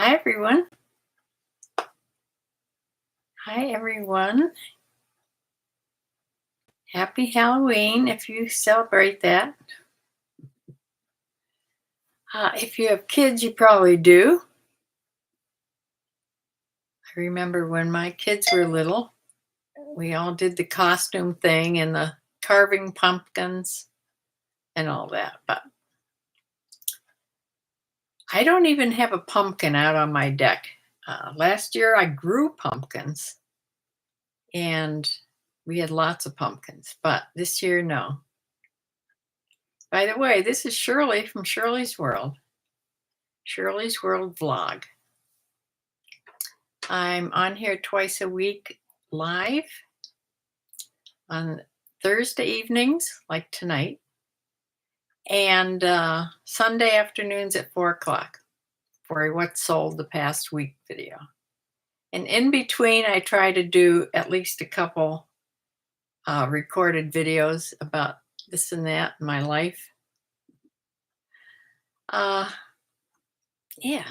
Hi, everyone. Hi, everyone. Happy Halloween if you celebrate that. If you have kids, you probably do. I remember when my kids were little, we all did the costume thing and the carving pumpkins and all that. But I don't even have a pumpkin out on my deck. Last year, I grew pumpkins and we had lots of pumpkins, but this year, no. By the way, this is Shirley from Shirley's World vlog. I'm on here twice a week live on Thursday evenings, like tonight, and Sunday afternoons at 4 o'clock for a What Sold the Past Week video. And in between, I try to do at least a couple recorded videos about this and that in my life. Yeah.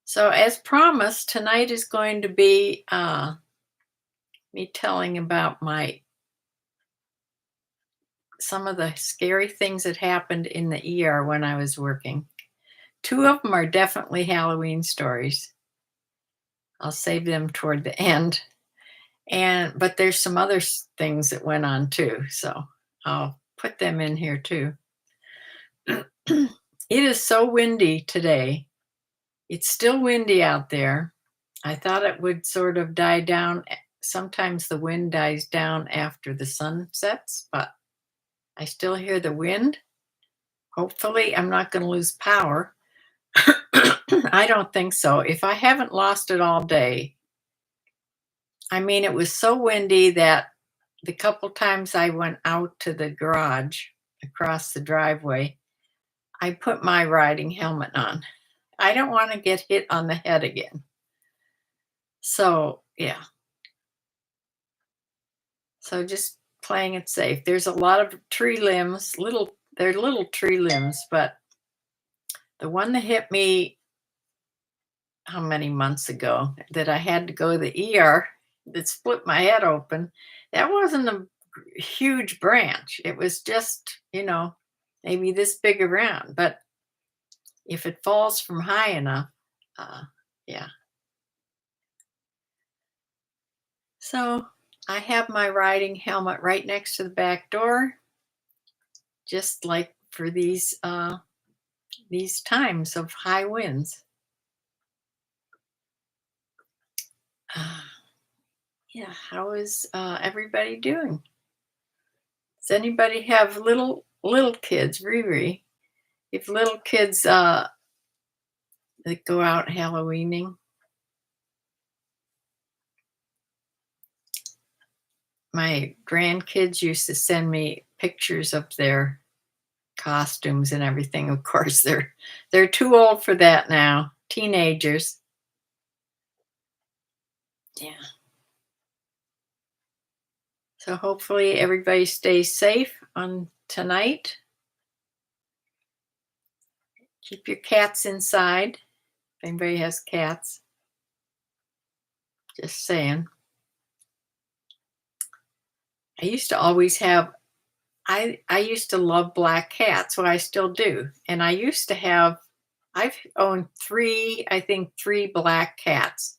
So as promised, tonight is going to be me telling about some of the scary things that happened in the ER when I was working. 2 of them are definitely Halloween stories. I'll save them toward the end. But there's some other things that went on too, so I'll put them in here too. It is so windy today. It's still windy out there. I thought it would sort of die down. Sometimes the wind dies down after the sun sets, but I still hear the wind. Hopefully, I'm not going to lose power. I don't think so. If I haven't lost it all day, I mean, it was so windy that the couple times I went out to the garage across the driveway, I put my riding helmet on. I don't want to get hit on the head again. So, yeah. So just playing it safe. There's a lot of tree limbs, they're little tree limbs, but the one that hit me how many months ago that I had to go to the ER that split my head open, that wasn't a huge branch. It was just, maybe this big around. But if it falls from high enough, yeah. So I have my riding helmet right next to the back door, just like for these times of high winds. Yeah, how is everybody doing? Does anybody have little kids, Riri? If little kids that go out Halloweening? My grandkids used to send me pictures of their costumes and everything. Of course, they're too old for that now. Teenagers. Yeah. So hopefully everybody stays safe on tonight. Keep your cats inside. If anybody has cats. Just saying. I used to always have, I used to love black cats. Well, I still do. And I've owned three black cats.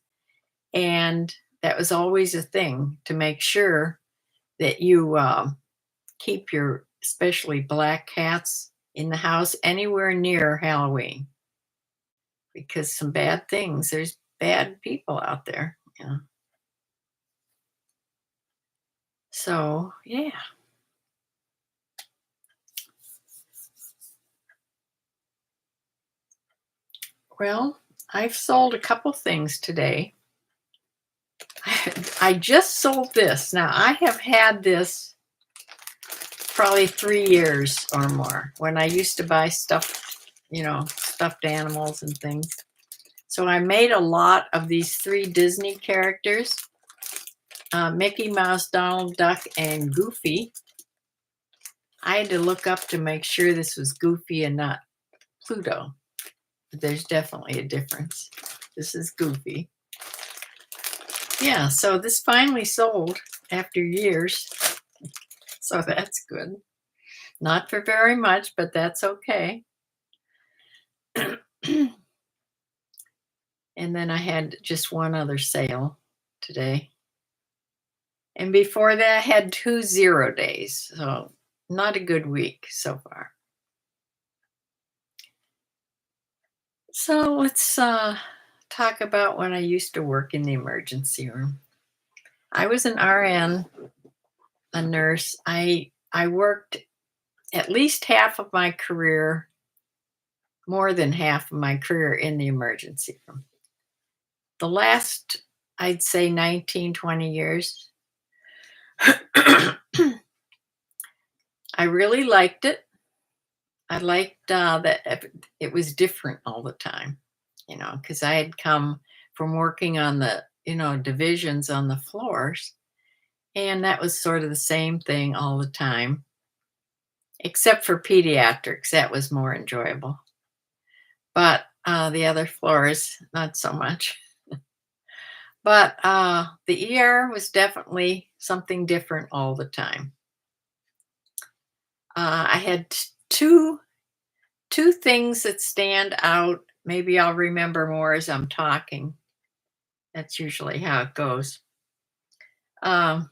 And that was always a thing to make sure that you keep your, especially black cats, in the house anywhere near Halloween. Because some bad things, there's bad people out there. Yeah. So, yeah. Well, I've sold a couple things today. I just sold this. Now, I have had this probably 3 years or more when I used to buy stuff, stuffed animals and things. So I made a lot of these 3 Disney characters, Mickey Mouse, Donald Duck, and Goofy. I had to look up to make sure this was Goofy and not Pluto. there's definitely a difference. This is Goofy. Yeah, so this finally sold after years. So that's good. Not for very much, but that's okay. And then I had just one other sale today. And before that, I had 2 0 days. So not a good week so far. So let's talk about when I used to work in the emergency room. I was an RN, a nurse. I worked at least half of my career, more than half of my career in the emergency room. The last, I'd say 19, 20 years, I really liked it. I liked that it was different all the time, because I had come from working on the, divisions on the floors, and that was sort of the same thing all the time, except for pediatrics. That was more enjoyable. But the other floors, not so much. But the ER was definitely something different all the time. I had two things that stand out. Maybe I'll remember more as I'm talking. That's usually how it goes. Um,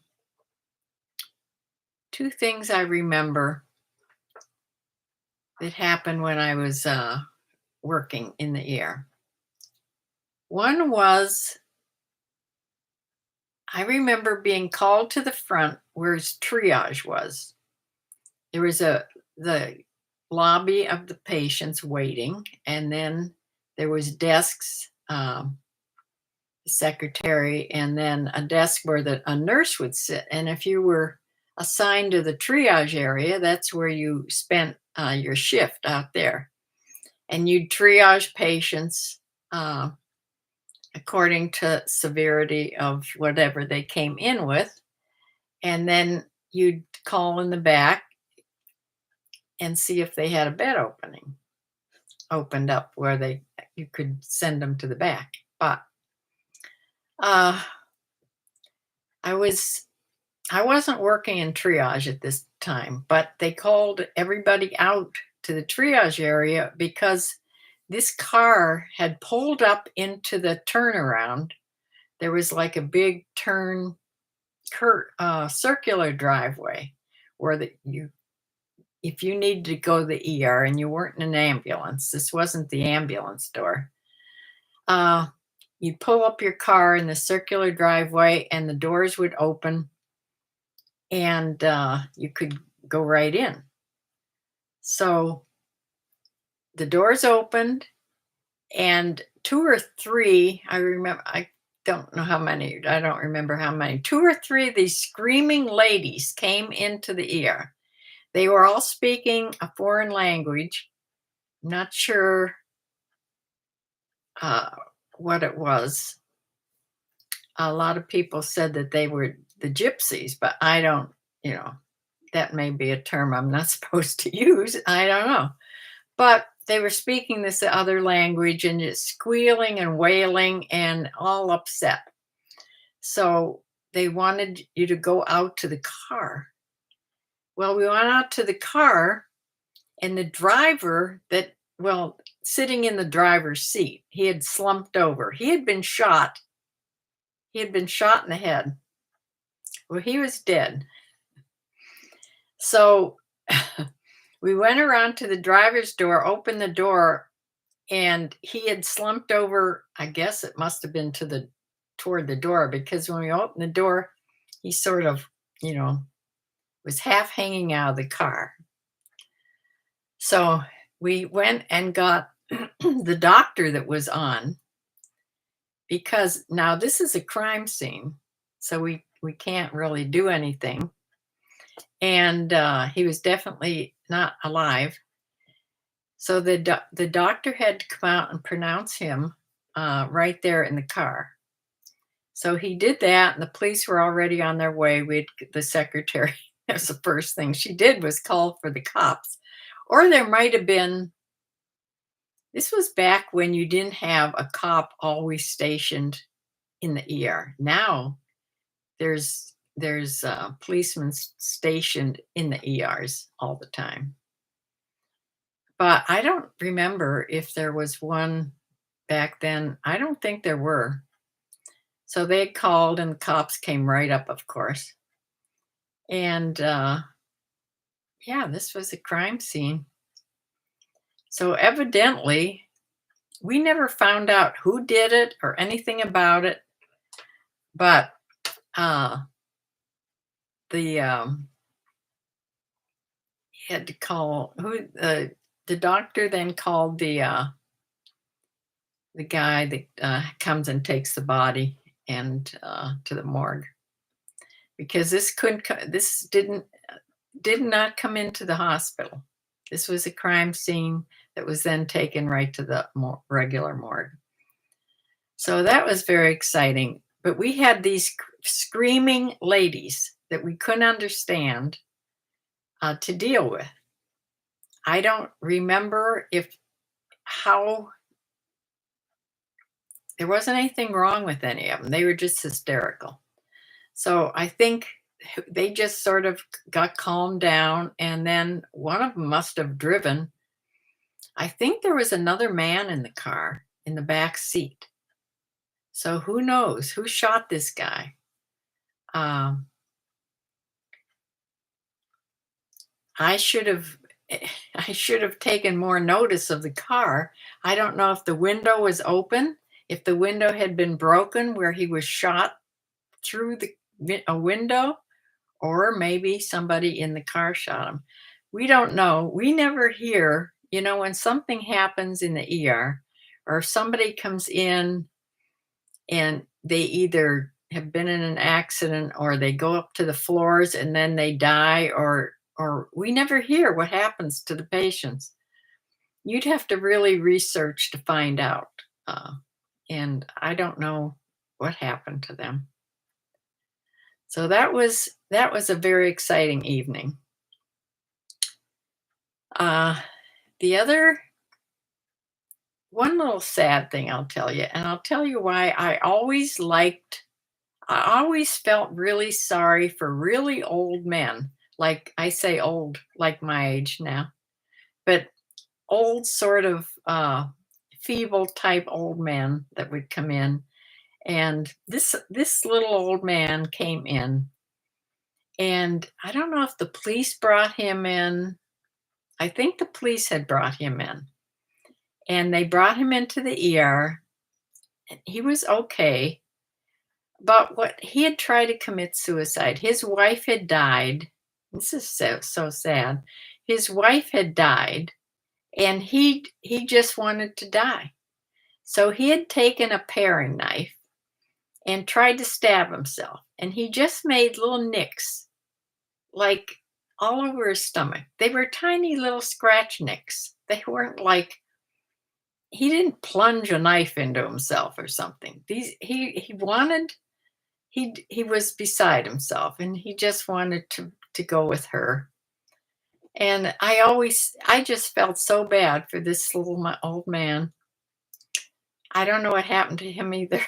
Two things I remember that happened when I was working in the ER. One was I remember being called to the front where triage was. There was the lobby of the patients waiting, and then there was desks, secretary, and then a desk where a nurse would sit. And if you were assigned to the triage area, that's where you spent your shift out there, and you'd triage patients according to severity of whatever they came in with, and then you'd call in the back and see if they had a bed opened up where you could send them to the back. But I wasn't working in triage at this time, but they called everybody out to the triage area because this car had pulled up into the turnaround. There was like a big circular driveway where if you needed to go to the ER and you weren't in an ambulance, this wasn't the ambulance door. You'd pull up your car in the circular driveway and the doors would open and you could go right in. So the doors opened and 2 or 3, I remember, I don't remember how many, 2 or 3 of these screaming ladies came into the ER. They were all speaking a foreign language. I'm not sure what it was. A lot of people said that they were the gypsies, but I don't, that may be a term I'm not supposed to use. I don't know. But they were speaking this other language and just squealing and wailing and all upset. So they wanted you to go out to the car. Well, we went out to the car, and the driver sitting in the driver's seat, he had slumped over. He had been shot. He had been shot in the head. Well, he was dead. So we went around to the driver's door, opened the door, and he had slumped over. I guess it must have been toward the door, because when we opened the door, he sort of, was half hanging out of the car. So we went and got the doctor that was on, because now this is a crime scene, so we can't really do anything. And he was definitely not alive. So the doctor had to come out and pronounce him right there in the car. So he did that, and the police were already on their way. The secretary, that was the first thing she did, was call for the cops. Or there might have been This was back when you didn't have a cop always stationed in the ER. Now there's policemen stationed in the ERs all the time. But I don't remember if there was one back then. I don't think there were. So they called and the cops came right up, of course. And yeah, this was a crime scene. So evidently, we never found out who did it or anything about it. But uh, the he had to call who the doctor then called the guy that comes and takes the body and to the morgue because this did not come into the hospital. This was a crime scene that was then taken right to the regular morgue. So that was very exciting. But we had these screaming ladies that we couldn't understand to deal with. I don't remember if how there wasn't anything wrong with any of them. They were just hysterical. So I think they just sort of got calmed down, and then one of them must have driven. I think there was another man in the car in the back seat. So who knows who shot this guy? Um, I should have I should have taken more notice of the car. I don't know if the window was open, if the window had been broken where he was shot through a window, or maybe somebody in the car shot him. We don't know. We never hear, when something happens in the ER or if somebody comes in and they either have been in an accident or they go up to the floors and then they die or we never hear what happens to the patients. You'd have to really research to find out. Uh, and I don't know what happened to them. So that was a very exciting evening. Uh, the other one little sad thing I'll tell you, and I'll tell you why I always felt really sorry for really old men. Like I say old, like my age now, but old sort of feeble type old men that would come in. And this little old man came in, and I don't know if the police brought him in. I think the police had brought him in, and they brought him into the ER. And he was okay, but what he had tried to commit suicide. His wife had died. This is so sad. His wife had died, and he just wanted to die. So he had taken a paring knife and tried to stab himself, and he just made little nicks, like all over his stomach. They were tiny little scratch nicks. They weren't like he didn't plunge a knife into himself or something. These he wanted he was beside himself and he just wanted to go with her. And I just felt so bad for this old man. I don't know what happened to him either.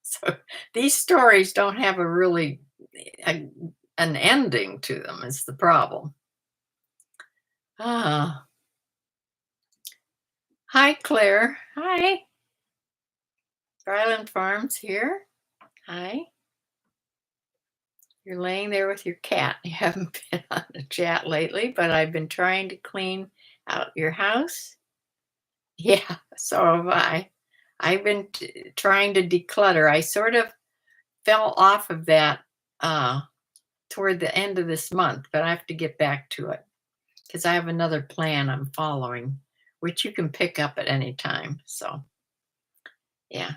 So these stories don't have a really a, an ending to them is the problem. Ah, hi Claire. Hi. Garland Farms here. Hi. You're laying there with your cat. You haven't been on the chat lately, but I've been trying to clean out your house. Yeah, so have I. I've been trying to declutter. I sort of fell off of that uh, toward the end of this month, but I have to get back to it because I have another plan I'm following, which you can pick up at any time. So, yeah.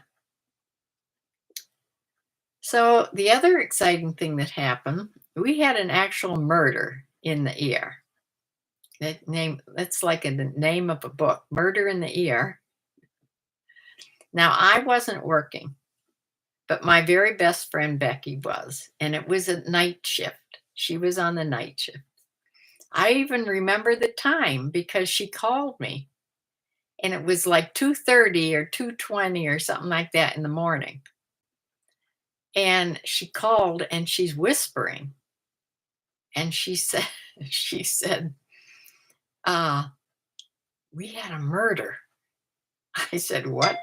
So the other exciting thing that happened, we had an actual murder in the ER. That's like the name of a book, Murder in the ER. Now I wasn't working, but my very best friend Becky was, and it was a night shift. She was on the night shift. I even remember the time because she called me and it was like 2:30 or 2:20 or something like that in the morning. And she called and she's whispering, and she said, she said, uh, "We had a murder." I said, "What?"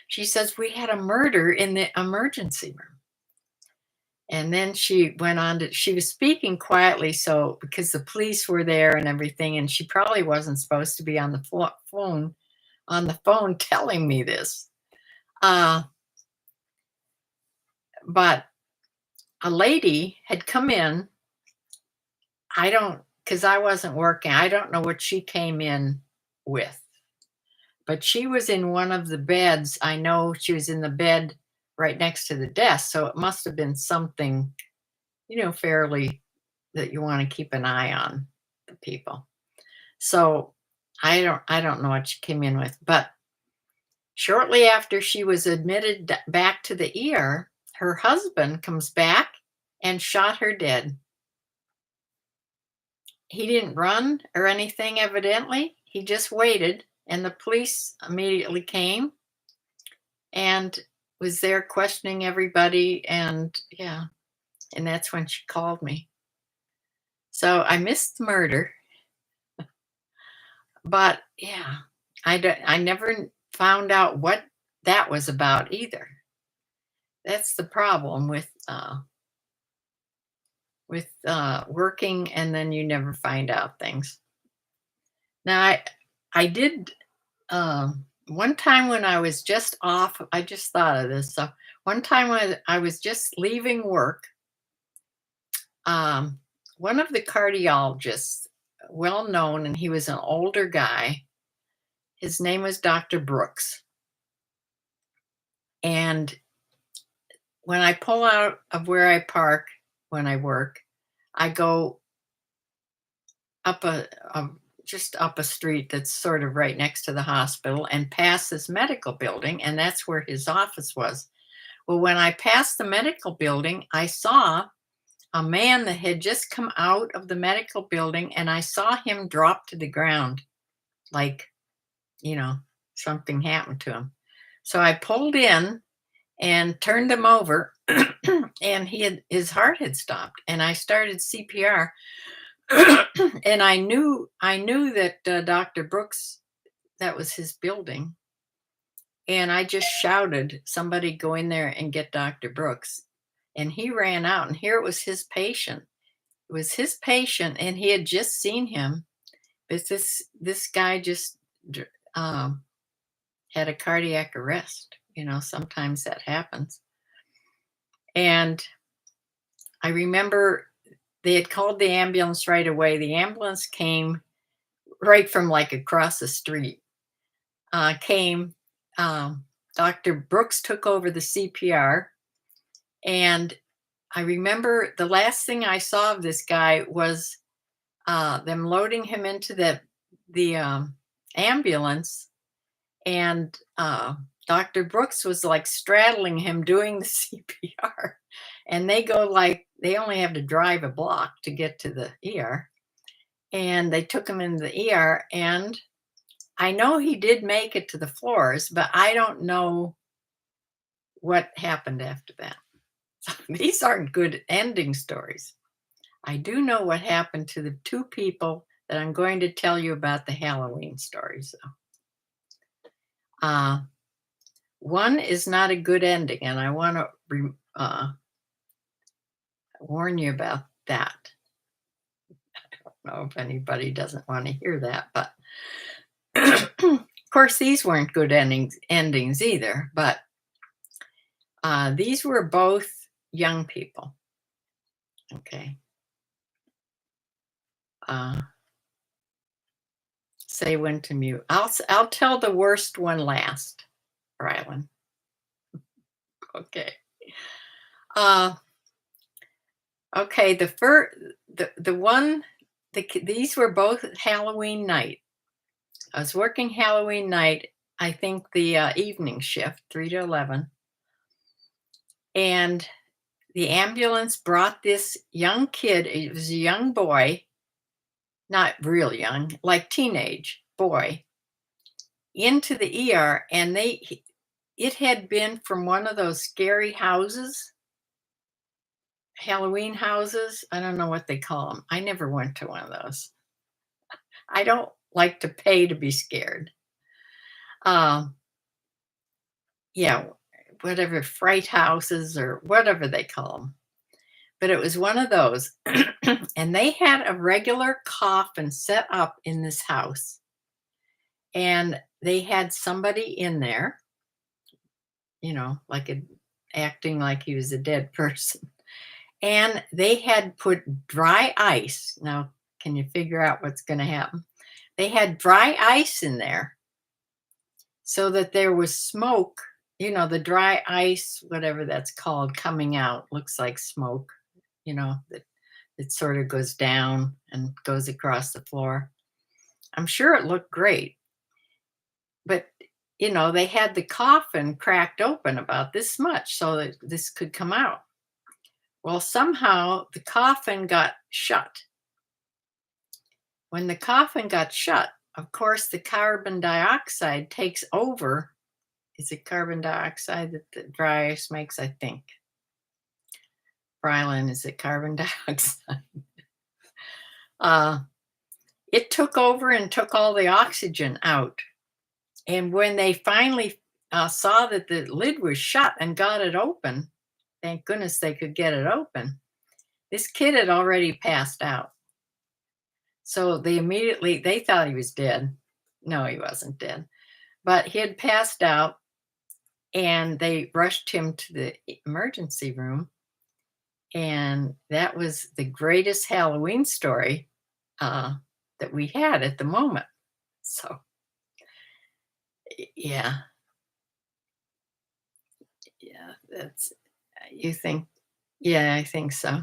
She says, "We had a murder in the emergency room." And then she went on to, she was speaking quietly, so because the police were there and everything, and she probably wasn't supposed to be on the phone telling me this. Uh, but a lady had come in. I don't, because I wasn't working. I don't know what she came in with, but she was in one of the beds. I know she was in the bed right next to the desk, so it must have been something, fairly that you want to keep an eye on the people. So I don't know what she came in with, but shortly after she was admitted back to the ER, her husband comes back and shot her dead. He didn't run or anything, evidently. He just waited, and the police immediately came and was there questioning everybody. And yeah, and that's when she called me. So I missed the murder, but yeah, I never found out what that was about either. That's the problem with working, and then you never find out things. Now I did one time when I was just off. I just thought of this. So one time when I was just leaving work, um, one of the cardiologists, well known, and he was an older guy. His name was Dr. Brooks. And when I pull out of where I park when I work, I go up just up a street that's sort of right next to the hospital and past this medical building, and that's where his office was. Well, when I passed the medical building, I saw a man that had just come out of the medical building, and I saw him drop to the ground like, you know, something happened to him. So I pulled in and turned him over, and his heart had stopped, and I started CPR. And I knew that Dr. Brooks, that was his building, and I just shouted, "Somebody go in there and get Dr. Brooks." And he ran out, and here it was his patient. It was his patient, and he had just seen him. But this guy just um, had a cardiac arrest. Sometimes that happens. And I remember they had called the ambulance right away. The ambulance came right from like across the street. Came. Dr. Brooks took over the CPR, and I remember the last thing I saw of this guy was them loading him into the ambulance, and Dr. Brooks was like straddling him doing the CPR, and they only have to drive a block to get to the ER, and they took him into the ER, and I know he did make it to the floors, but I don't know what happened after that. These aren't good ending stories. I do know what happened to the two people that I'm going to tell you about the Halloween stories, though. One is not a good ending, and I want to warn you about that. I don't know if anybody doesn't want to hear that, but of course, these weren't good endings either, but these were both young people. Okay. Say when to mute. I'll tell the worst one last, Rylan. Okay. Okay. These were both Halloween night. I was working Halloween night. I think the evening shift, 3 to 11, and the ambulance brought this young kid. It was a young boy, not real young, like teenage boy. into the ER, and it had been from one of those scary houses, Halloween houses. I don't know what they call them. I never went to one of those. I don't like to pay to be scared. Um, yeah, whatever, fright houses or whatever they call them. But it was one of those. And they had a regular coffin set up in this house. And they had somebody in there, like acting like he was a dead person. And they had put dry ice. Now, can you figure out what's going to happen? They had dry ice in there so that there was smoke, the dry ice, whatever that's called, coming out. Looks like smoke, that it sort of goes down and goes across the floor. I'm sure it looked great. But, they had the coffin cracked open about this much so that this could come out. Well, somehow the coffin got shut. When the coffin got shut, of course, the carbon dioxide takes over. Is it carbon dioxide that the dry ice makes? I think. Brylan, is it carbon dioxide? Uh, it took over and took all the oxygen out. And when they finally saw that the lid was shut and got it open, thank goodness they could get it open, this kid had already passed out. So they thought he was dead. No, he wasn't dead. But he had passed out, and they rushed him to the emergency room. And that was the greatest Halloween story that we had at the moment. So, yeah, that's, you think, yeah, I think so.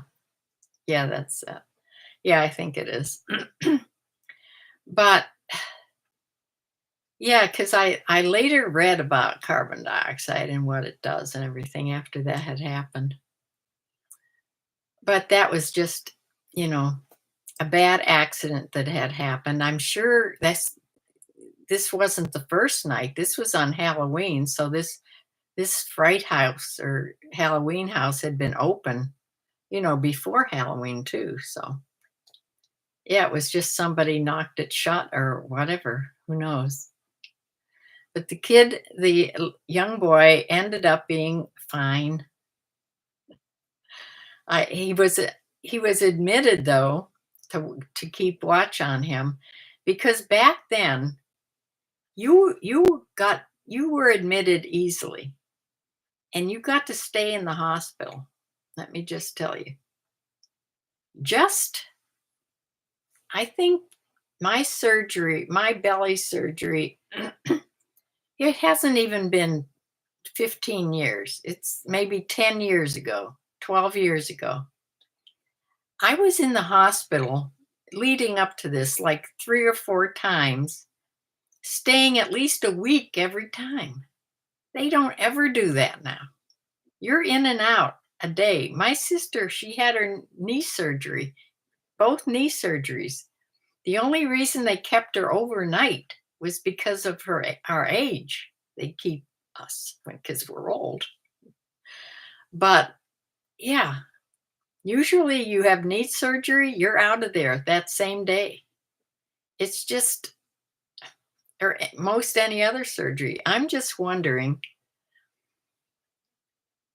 Yeah, yeah, I think it is. But yeah, because I later read about carbon dioxide and what it does and everything after that had happened. But that was just, you know, a bad accident that had happened. I'm sure this wasn't the first night. This was on Halloween, so this fright house or Halloween house had been open, before Halloween too. So yeah, it was just somebody knocked it shut or whatever. Who knows? But the young boy ended up being fine. I he was admitted though to keep watch on him because back then you were admitted easily and you got to stay in the hospital. Let me just tell you. Just I think my belly surgery, it hasn't even been 15 years. It's maybe 10 years ago, 12 years ago. I was in the hospital leading up to this like 3 or 4 times, staying at least a week every time. They don't ever do that now. You're in and out a day. My sister, she had her knee surgery, both knee surgeries. The only reason they kept her overnight was because of our age. They keep us because we're old. But yeah, usually you have knee surgery, you're out of there that same day. It's just, or most any other surgery. I'm just wondering,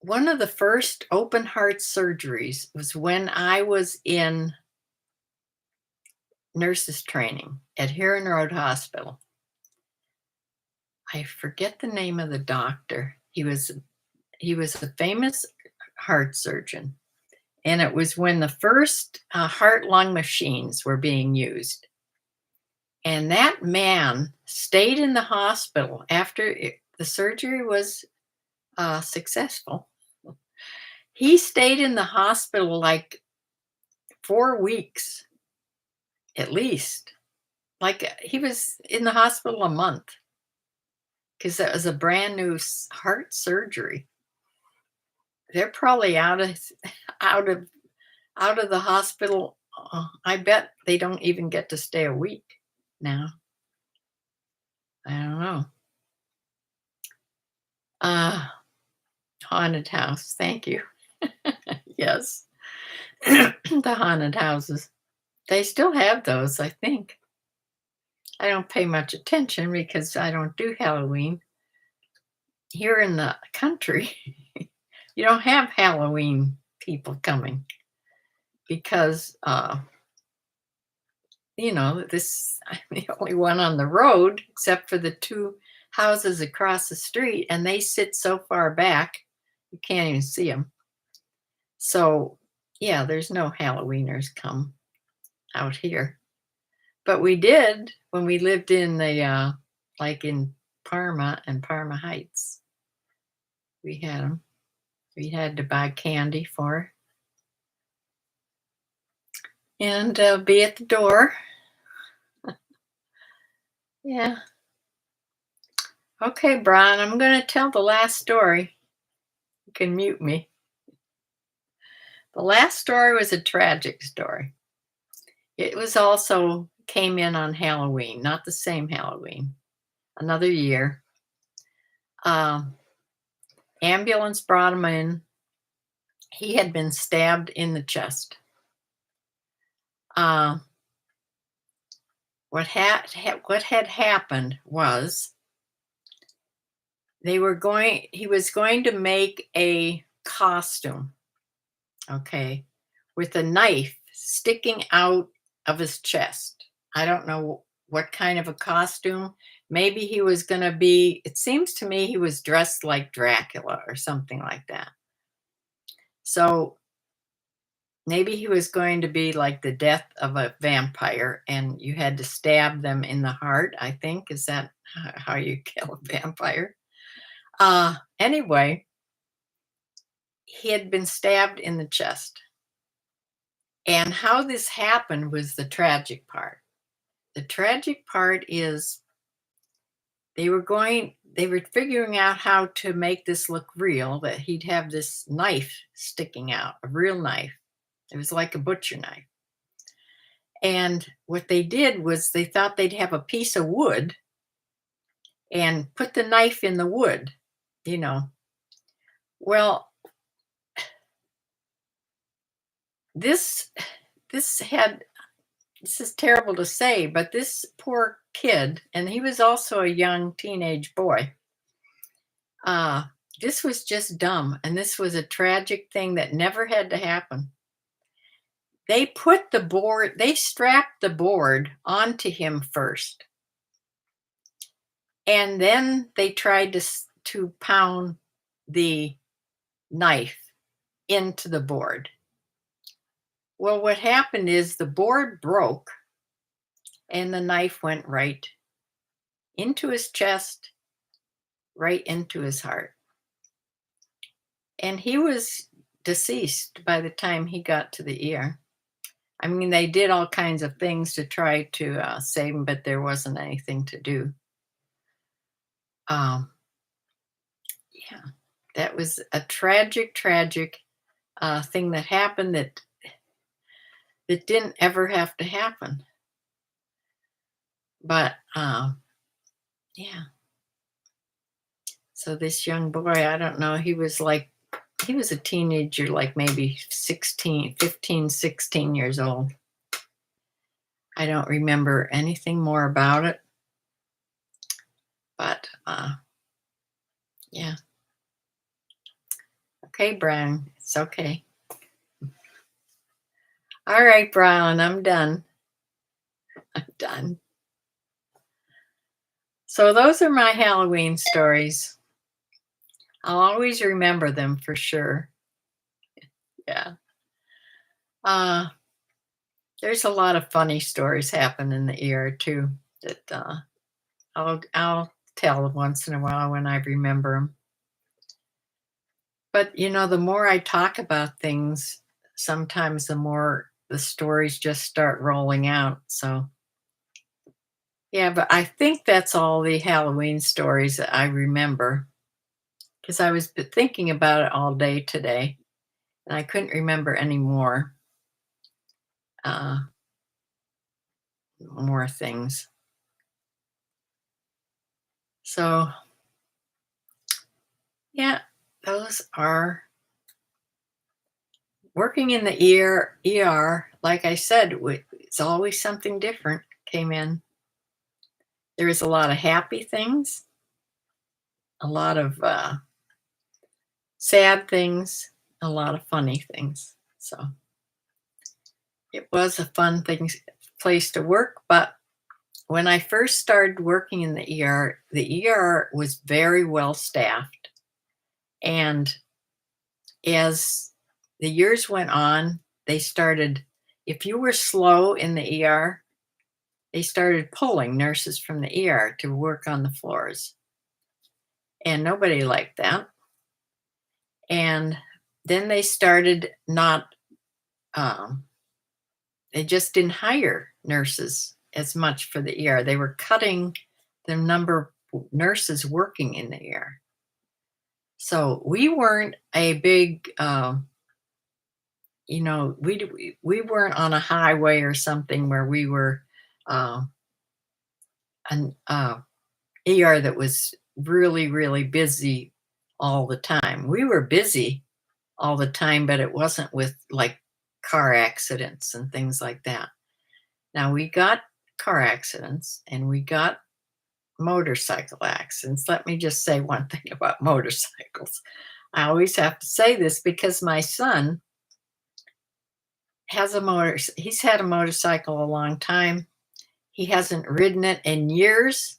one of the first open heart surgeries was when I was in nurses training at Huron Road Hospital. I forget the name of the doctor. He was a famous heart surgeon. And it was when the first heart-lung machines were being used. And that man stayed in the hospital after the surgery was successful. He stayed in the hospital like 4 weeks at least. Like he was in the hospital a month because that was a brand new heart surgery. They're probably out of out of the hospital. I bet they don't even get to stay a week now. I don't know. Uh, Haunted house. Thank you. Yes. The haunted houses. They still have those, I think. I don't pay much attention because I don't do Halloween. Here in the country, you don't have Halloween people coming because, I'm the only one on the road except for the two houses across the street, and they sit so far back, you can't even see them. So, yeah, there's no Halloweeners come out here. But we did when we lived in like in Parma and Parma Heights. We had them. We had to buy candy for and be at the door. Yeah. Okay, Brian, I'm going to tell the last story. You can mute me. The last story was a tragic story. It was also came in on Halloween, not the same Halloween, another year. Ambulance brought him in. He had been stabbed in the chest. Uh, what had happened was he was going to make a costume, okay, with a knife sticking out of his chest. I don't know what kind of a costume. Maybe he was going to be, it seems to me he was dressed like Dracula or something like that. So maybe he was going to be like the death of a vampire and you had to stab them in the heart, I think. Is that how you kill a vampire? Anyway, he had been stabbed in the chest. And how this happened was the tragic part. The tragic part is they were figuring out how to make this look real, that he'd have this knife sticking out, a real knife. It was like a butcher knife. And what they did was they thought they'd have a piece of wood and put the knife in the wood, you know. Well, this this had this is terrible to say, but this poor kid, and he was also a young teenage boy, uh, this was just dumb. And this was a tragic thing that never had to happen. They strapped the board onto him first. And then they tried to pound the knife into the board. Well, what happened is the board broke and the knife went right into his chest, right into his heart. And he was deceased by the time he got to the ER. I mean, they did all kinds of things to try to save him, but there wasn't anything to do. Yeah, that was a tragic, tragic thing that happened that didn't ever have to happen. But yeah. So this young boy, I don't know, he was a teenager, like maybe 15, 16 years old. I don't remember anything more about it. But yeah. Okay, Brian, it's okay. All right, Brian, I'm done. I'm done. So those are my Halloween stories. I'll always remember them for sure. Yeah. There's a lot of funny stories happen in the ER too that I'll tell once in a while when I remember them. But the more I talk about things, sometimes the more the stories just start rolling out. So yeah, but I think that's all the Halloween stories that I remember because I was thinking about it all day today and I couldn't remember any more things. So, yeah, those are working in the ER. Like I said, it's always something different came in. There was a lot of happy things, a lot of sad things, a lot of funny things. So it was a fun place to work. But when I first started working in the ER was very well staffed. And as the years went on, they started, if you were slow in the ER, they started pulling nurses from the ER to work on the floors. And nobody liked that. And then they started not, um, they just didn't hire nurses as much for the ER. They were cutting the number of nurses working in the ER. So we weren't a big, we weren't on a highway or something where we were uh, an ER that was really, really busy all the time. We were busy all the time, but it wasn't with like car accidents and things like that. Now we got car accidents and we got motorcycle accidents. Let me just say one thing about motorcycles. I always have to say this because my son he's had a motorcycle a long time. He hasn't ridden it in years.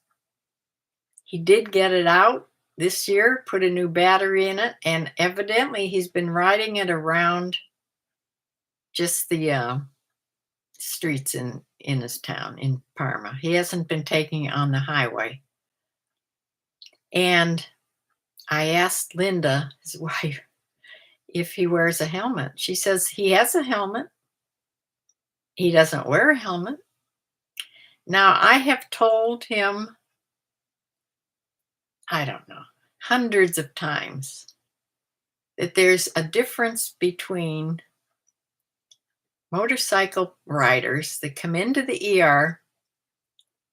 He did get it out this year, put a new battery in it, and evidently he's been riding it around just the streets in his town in Parma. He hasn't been taking it on the highway. And I asked Linda, his wife, if he wears a helmet. She says he has a helmet. He doesn't wear a helmet. Now, I have told him, I don't know, hundreds of times that there's a difference between motorcycle riders that come into the ER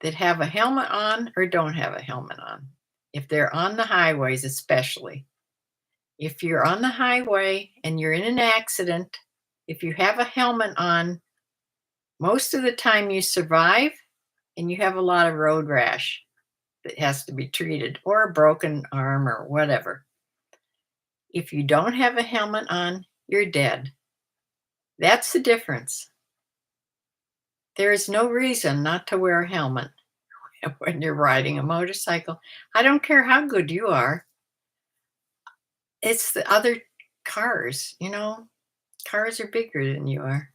that have a helmet on or don't have a helmet on. If they're on the highways, especially. If you're on the highway and you're in an accident, if you have a helmet on, most of the time you survive and you have a lot of road rash that has to be treated, or a broken arm or whatever. If you don't have a helmet on, you're dead. That's the difference. There is no reason not to wear a helmet when you're riding a motorcycle. I don't care how good you are. It's the other cars, cars are bigger than you are.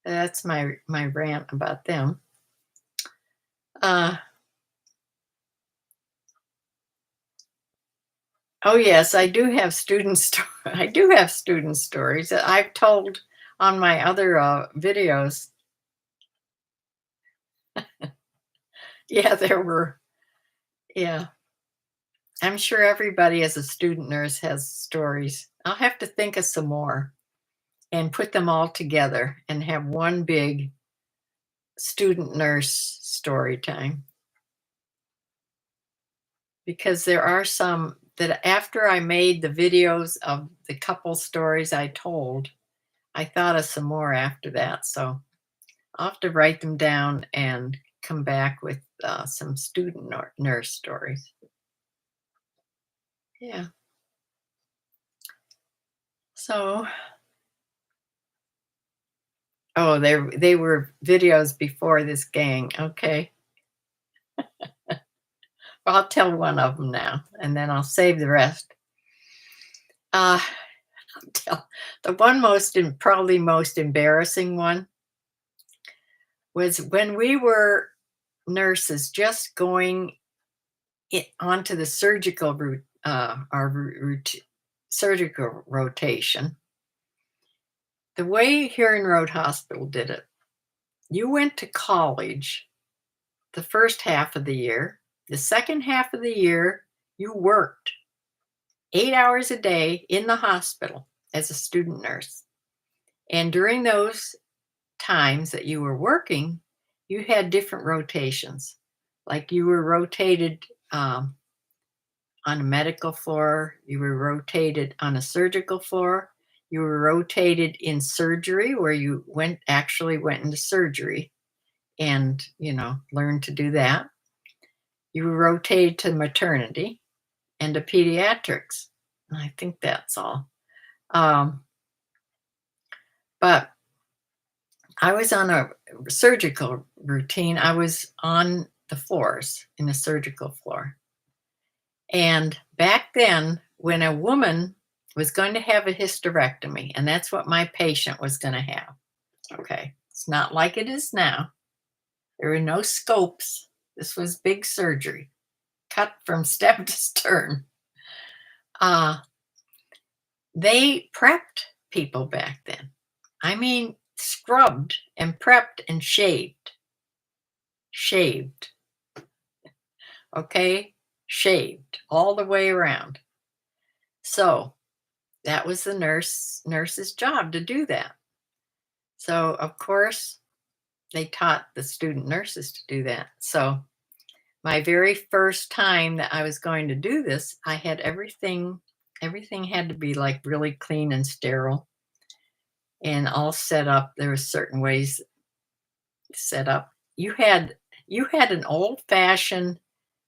That's my rant about them. Oh yes, I do have I do have student stories that I've told on my other videos. Yeah, there were. Yeah, I'm sure everybody as a student nurse has stories. I'll have to think of some more and put them all together and have one big student nurse story time. Because there are some that after I made the videos of the couple stories I told, I thought of some more after that. So I'll have to write them down and come back with some student nurse stories. Yeah. So, oh, they were videos before this gang. Okay. I'll tell one of them now, and then I'll save the rest. I'll tell the one probably most embarrassing one was when we were nurses just going onto the surgical route, surgical rotation. The way here in Road Hospital did it, you went to college the first half of the year. The second half of the year, you worked 8 hours a day in the hospital as a student nurse. And during those times that you were working, you had different rotations. Like you were rotated um, on a medical floor, you were rotated on a surgical floor, you were rotated in surgery where you actually went into surgery and, learned to do that. You were rotated to maternity and to pediatrics. And I think that's all. Um, but I was on a surgical routine. I was on the floors in the surgical floor. And back then, when a woman was going to have a hysterectomy, and that's what my patient was going to have. Okay. It's not like it is now. There were no scopes. This was big surgery, cut from stem to stern. Uh, they prepped people back then. I mean, scrubbed and prepped and shaved. Shaved. Okay? Shaved all the way around. So that was the nurse's job to do that. So of course they taught the student nurses to do that. So my very first time that I was going to do this, I had everything had to be like really clean and sterile and all set up. There were certain ways set up. You had an old-fashioned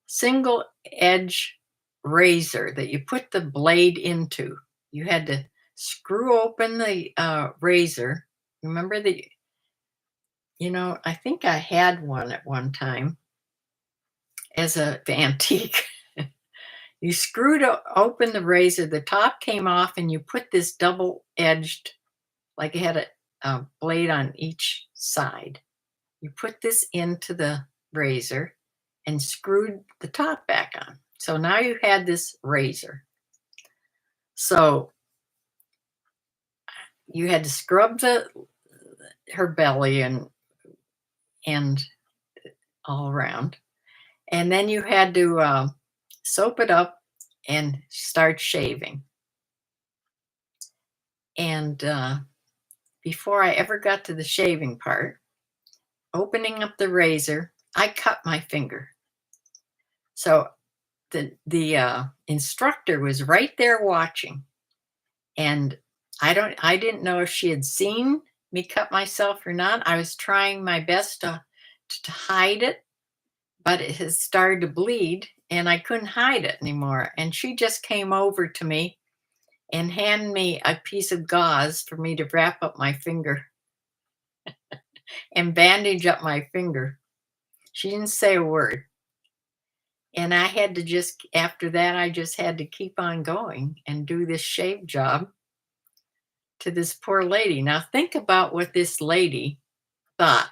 single edge razor that you put the blade into. You had to screw open the razor. Remember I think I had one at one time as an antique. You screwed open the razor, the top came off, and you put this double-edged, like it had a blade on each side. You put this into the razor and screwed the top back on. So now you had this razor. So you had to scrub her belly and all around. And then you had to soap it up and start shaving. And before I ever got to the shaving part, opening up the razor, I cut my finger. So the instructor was right there watching. And I didn't know if she had seen me cut myself or not. I was trying my best to hide it, but it has started to bleed and I couldn't hide it anymore. And she just came over to me and handed me a piece of gauze for me to wrap up my finger and bandage up my finger. She didn't say a word. And I had to after that, I just had to keep on going and do this shave job to this poor lady. Now think about what this lady thought.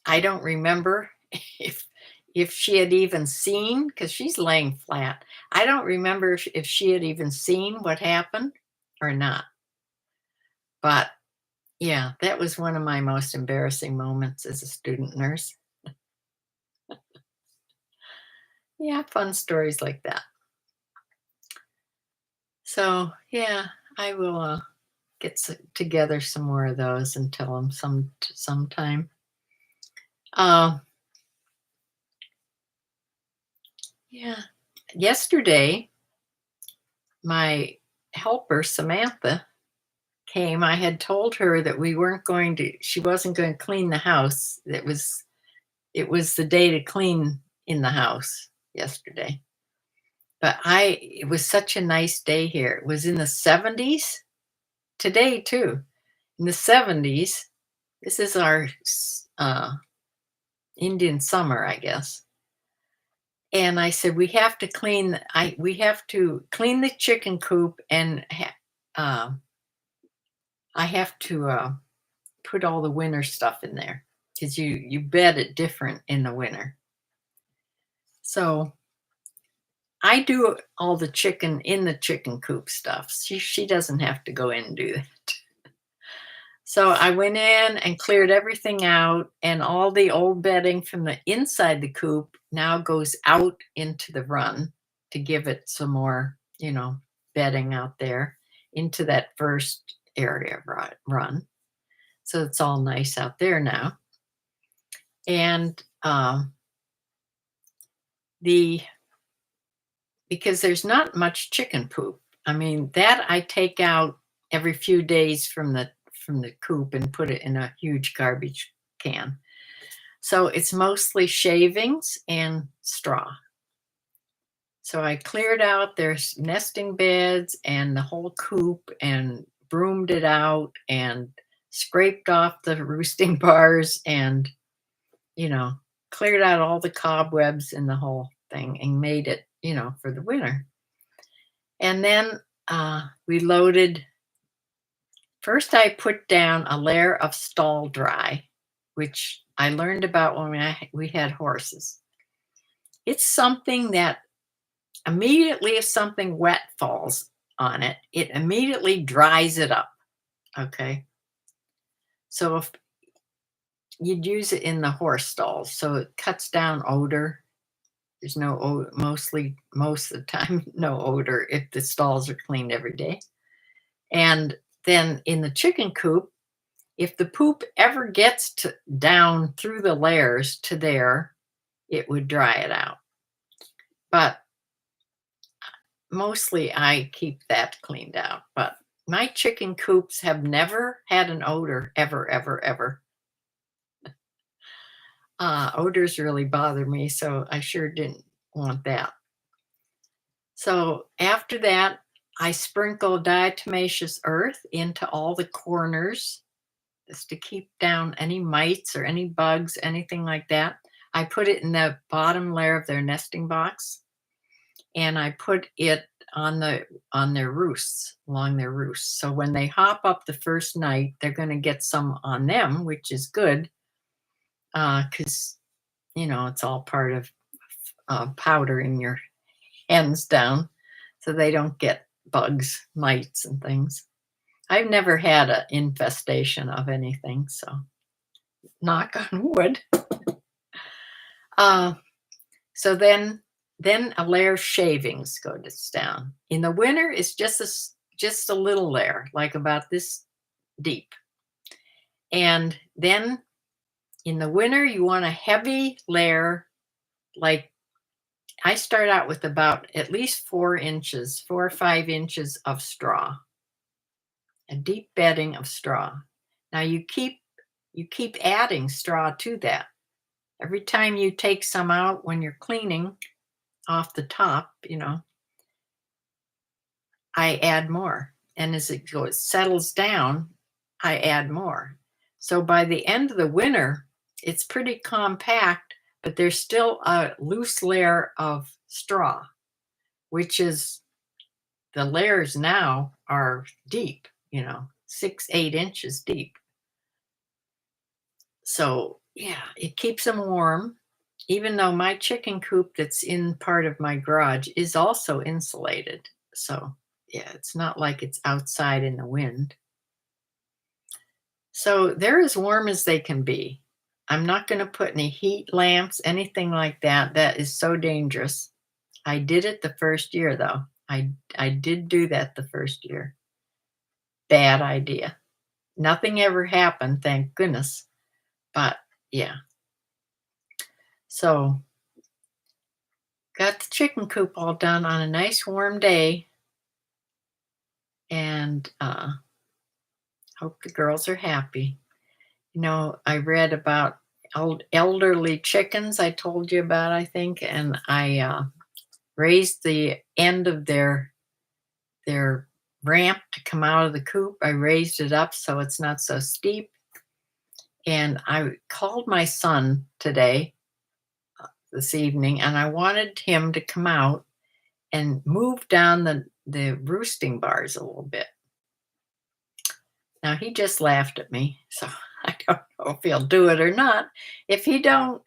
I don't remember if she had even seen, because she's laying flat. I don't remember if she had even seen what happened or not. But yeah, that was one of my most embarrassing moments as a student nurse. Yeah, fun stories like that. So yeah, I will get together some more of those and tell them sometime. Yeah, yesterday my helper Samantha came. I had told her that she wasn't going to clean the house. It was the day to clean in the house yesterday. But it was such a nice day here. It was in the 70s today too. In the 70s. This is our Indian summer, I guess. And I said, we have to clean the chicken coop and I have to put all the winter stuff in there because you bed it different in the winter. So I do all the chicken in the chicken coop stuff. She doesn't have to go in and do that. So I went in and cleared everything out, and all the old bedding from the inside the coop now goes out into the run to give it some more, bedding out there into that first area run. So it's all nice out there now. And the because there's not much chicken poop. I mean, that I take out every few days from the coop and put it in a huge garbage can. So it's mostly shavings and straw. So I cleared out their nesting beds and the whole coop and broomed it out and scraped off the roosting bars and, you know, cleared out all the cobwebs in the whole thing and made it, for the winter. And then we loaded. First, I put down a layer of stall dry, which I learned about when we had horses. It's something that immediately, if something wet falls on it, it immediately dries it up. Okay. So if you'd use it in the horse stalls, so it cuts down odor. There's no mostly most of the time no odor if the stalls are cleaned every day. And then in the chicken coop, if the poop ever gets down through the layers to there, it would dry it out. But mostly I keep that cleaned out. But my chicken coops have never had an odor, ever, ever, ever. Odors really bother me, so I sure didn't want that. So after that, I sprinkle diatomaceous earth into all the corners just to keep down any mites or any bugs, anything like that. I put it in the bottom layer of their nesting box, and I put it on their roosts, along their roosts. So when they hop up the first night, they're going to get some on them, which is good, because it's all part of powdering your hens down, so they don't get bugs, mites, and things. I've never had an infestation of anything, so knock on wood. Uh, so then a layer of shavings goes down. In the winter, it's just a little layer, like about this deep. And then in the winter, you want a heavy layer, like I start out with about at least 4 or 5 inches of straw, a deep bedding of straw. Now you keep adding straw to that. Every time you take some out when you're cleaning off the top, I add more. And as it settles down, I add more. So by the end of the winter, it's pretty compact, but there's still a loose layer of straw, which is the layers now are deep, 6, 8 inches deep. So yeah, it keeps them warm, even though my chicken coop that's in part of my garage is also insulated. So yeah, it's not like it's outside in the wind. So they're as warm as they can be. I'm not going to put any heat lamps, anything like that. That is so dangerous. I did it the first year, though. I did do that the first year. Bad idea. Nothing ever happened, thank goodness. But yeah. So got the chicken coop all done on a nice warm day. And hope the girls are happy. I read about elderly chickens I told you about, I think, and I raised the end of their ramp to come out of the coop. I raised it up so it's not so steep. And I called my son today, this evening, and I wanted him to come out and move down the roosting bars a little bit. Now he just laughed at me, so I don't know if he'll do it or not. If he doesn't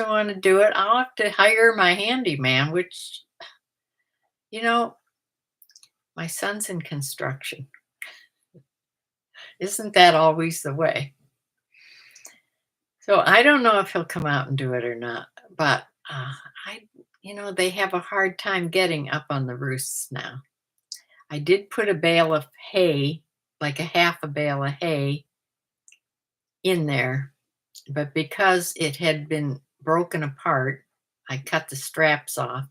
want to do it, I'll have to hire my handyman, which, my son's in construction. Isn't that always the way? So I don't know if he'll come out and do it or not, but they have a hard time getting up on the roosts now. I did put a bale of hay, like a half a bale of hay, in there, but because it had been broken apart, I cut the straps off.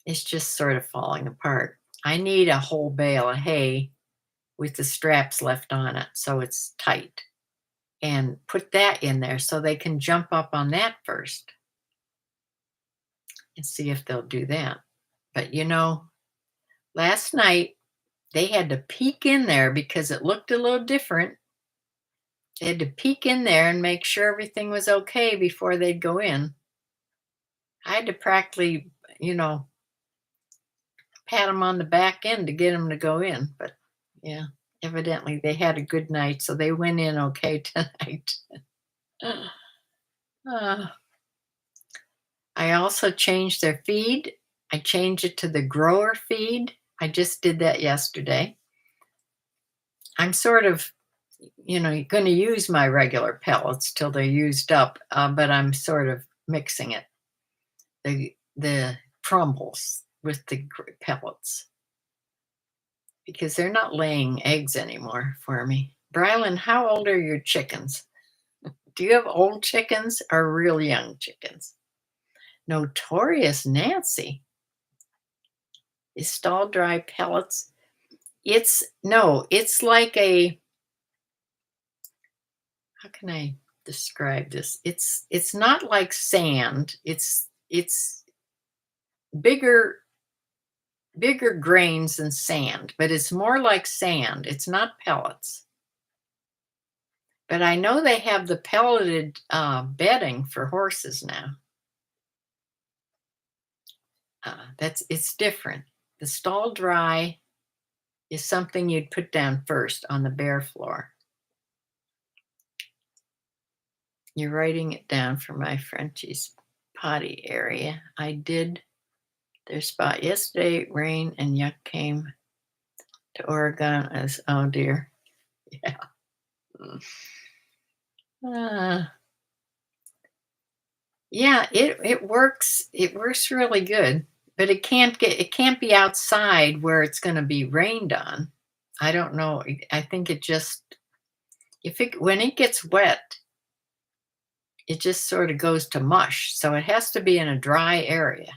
It's just sort of falling apart. I need a whole bale of hay with the straps left on it so it's tight, and put that in there so they can jump up on that first and see if they'll do that. But last night they had to peek in there because it looked a little different. They had to peek in there and make sure everything was okay before they'd go in. I had to practically, pat them on the back end to get them to go in. But yeah, evidently they had a good night, so they went in okay tonight. Uh, I also changed their feed. I changed it to the grower feed. I just did that yesterday. I'm sort of, going to use my regular pellets till they're used up, but I'm sort of mixing it, the crumbles with the pellets, because they're not laying eggs anymore for me. Brylan, how old are your chickens? Do you have old chickens or real young chickens? Notorious Nancy is stall dry pellets. It's like how can I describe this? It's not like sand. It's bigger grains than sand, but it's more like sand. It's not pellets. But I know they have the pelleted bedding for horses now. It's different. The stall dry is something you'd put down first on the bare floor. You're writing it down for my Frenchie's potty area. I did their spot yesterday. Rain and yuck came to Oregon as, oh dear. Yeah. Yeah, it works. It works really good, but it can't be outside where it's going to be rained on. I don't know. I think it just when it gets wet, it just sort of goes to mush. So it has to be in a dry area,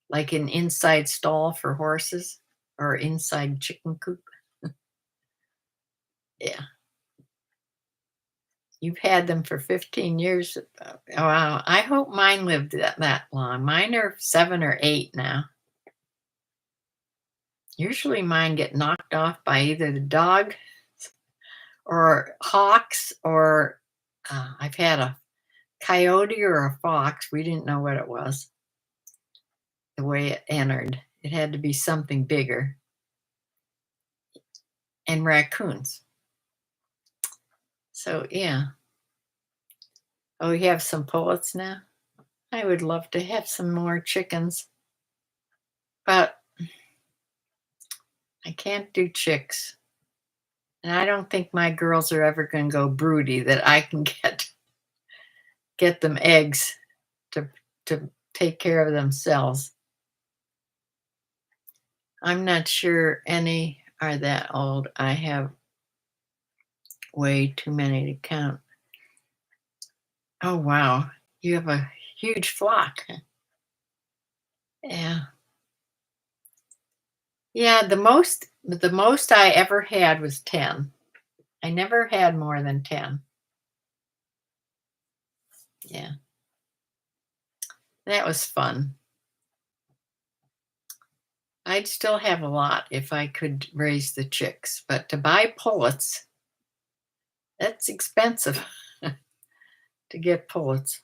like an inside stall for horses or inside chicken coop. Yeah. You've had them for 15 years. Wow. I hope mine lived that long. Mine are 7 or 8 now. Usually mine get knocked off by either the dog or hawks, or I've had a coyote or a fox. We didn't know what it was. The way it entered, it had to be something bigger. And raccoons. So yeah. Oh, you have some pullets now? I would love to have some more chickens, but I can't do chicks. And I don't think my girls are ever going to go broody that I can get them eggs to take care of themselves. I'm not sure any are that old. I have way too many to count. Oh wow, you have a huge flock. Yeah. Yeah, the most I ever had was 10. I never had more than 10. Yeah. That was fun. I'd still have a lot if I could raise the chicks, but to buy pullets, that's expensive to get pullets.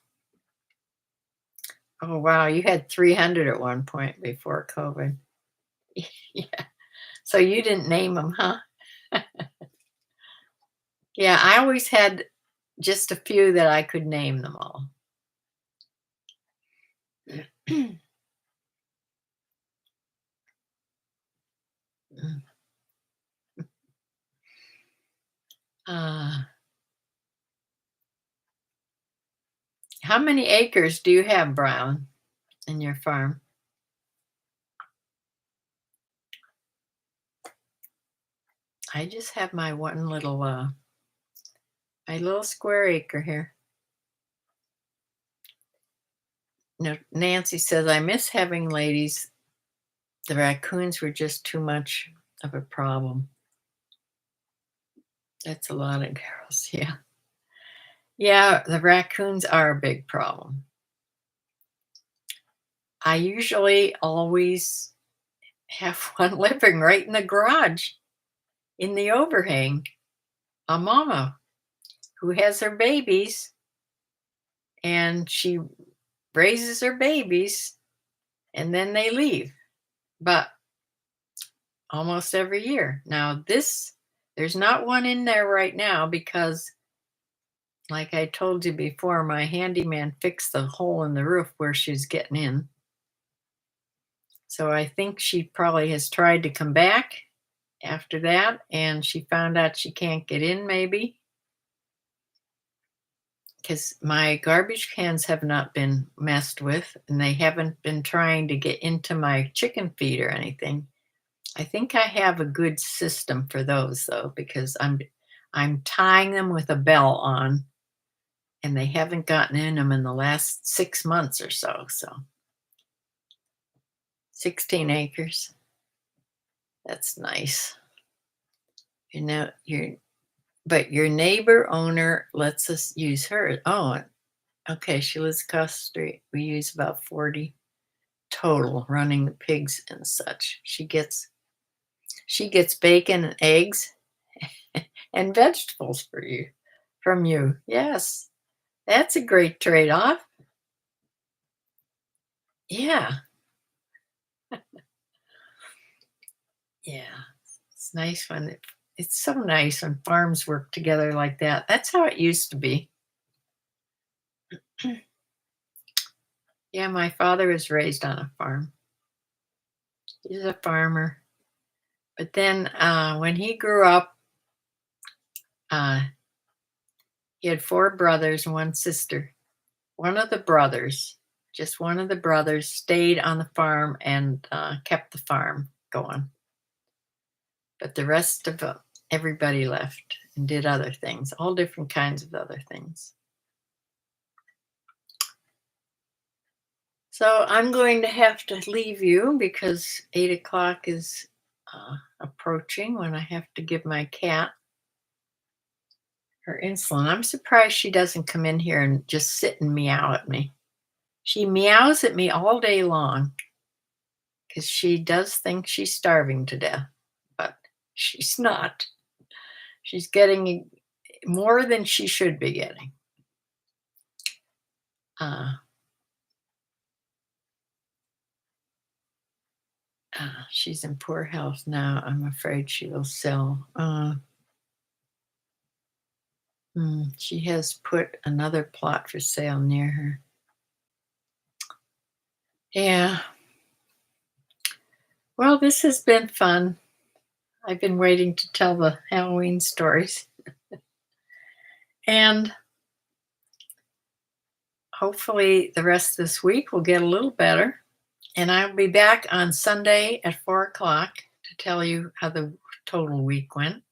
Oh wow, you had 300 at one point before COVID. Yeah. So you didn't name them, huh? Yeah, I always had just a few that I could name them all. Uh, how many acres do you have, Brown, in your farm? I just have my one little, my little square acre here. Nancy says, I miss having ladies. The raccoons were just too much of a problem. That's a lot of girls. Yeah. Yeah, the raccoons are a big problem. I usually always have one living right in the garage, in the overhang. A mama who has her babies and she raises her babies and then they leave. But almost every year. Now, there's not one in there right now because, like I told you before, my handyman fixed the hole in the roof where she's getting in. So I think she probably has tried to come back after that, and she found out she can't get in, maybe. Because my garbage cans have not been messed with, and they haven't been trying to get into my chicken feed or anything. I think I have a good system for those though, because I'm tying them with a bell on, and they haven't gotten in them in the last 6 months or so. So 16 acres. That's nice. You know, but your neighbor owner lets us use her. Oh, okay. She lives across the street. We use about 40 total running the pigs and such. She gets bacon and eggs and vegetables from you. Yes. That's a great trade-off. Yeah. Yeah. It's nice when it's so nice when farms work together like that. That's how it used to be. Yeah, my father was raised on a farm. He's a farmer. But then when he grew up, uh, he had 4 brothers and 1 sister. Just one of the brothers, stayed on the farm and kept the farm going. But the rest of everybody left and did other things, all different kinds of other things. So I'm going to have to leave you because 8 o'clock is approaching when I have to give my cat her insulin. I'm surprised she doesn't come in here and just sit and meow at me. She meows at me all day long because she does think she's starving to death, but she's not. She's getting more than she should be getting. She's in poor health now. I'm afraid she will sell. She has put another plot for sale near her. Yeah. Well, this has been fun. I've been waiting to tell the Halloween stories. And hopefully the rest of this week will get a little better. And I'll be back on Sunday at 4 o'clock to tell you how the total week went.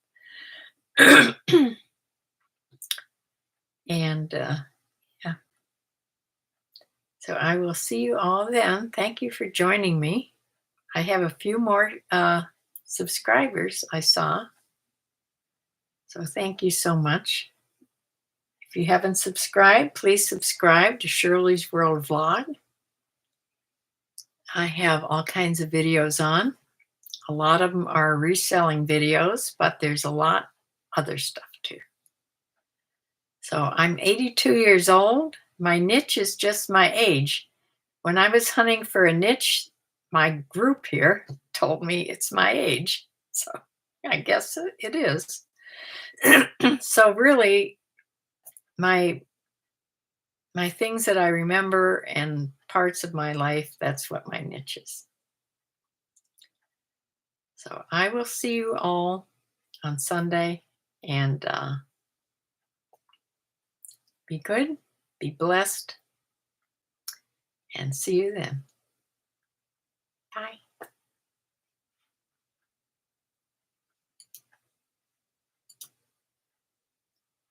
And yeah. So I will see you all then. Thank you for joining me. I have a few more subscribers I saw. So thank you so much. If you haven't subscribed, please subscribe to Shirley's World Vlog. I have all kinds of videos on. A lot of them are reselling videos, but there's a lot other stuff too. So I'm 82 years old. My niche is just my age. When I was hunting for a niche, my group here told me it's my age. So I guess it is. So really, my things that I remember and parts of my life, that's what my niche is. So I will see you all on Sunday, and be good, be blessed, and see you then. Bye.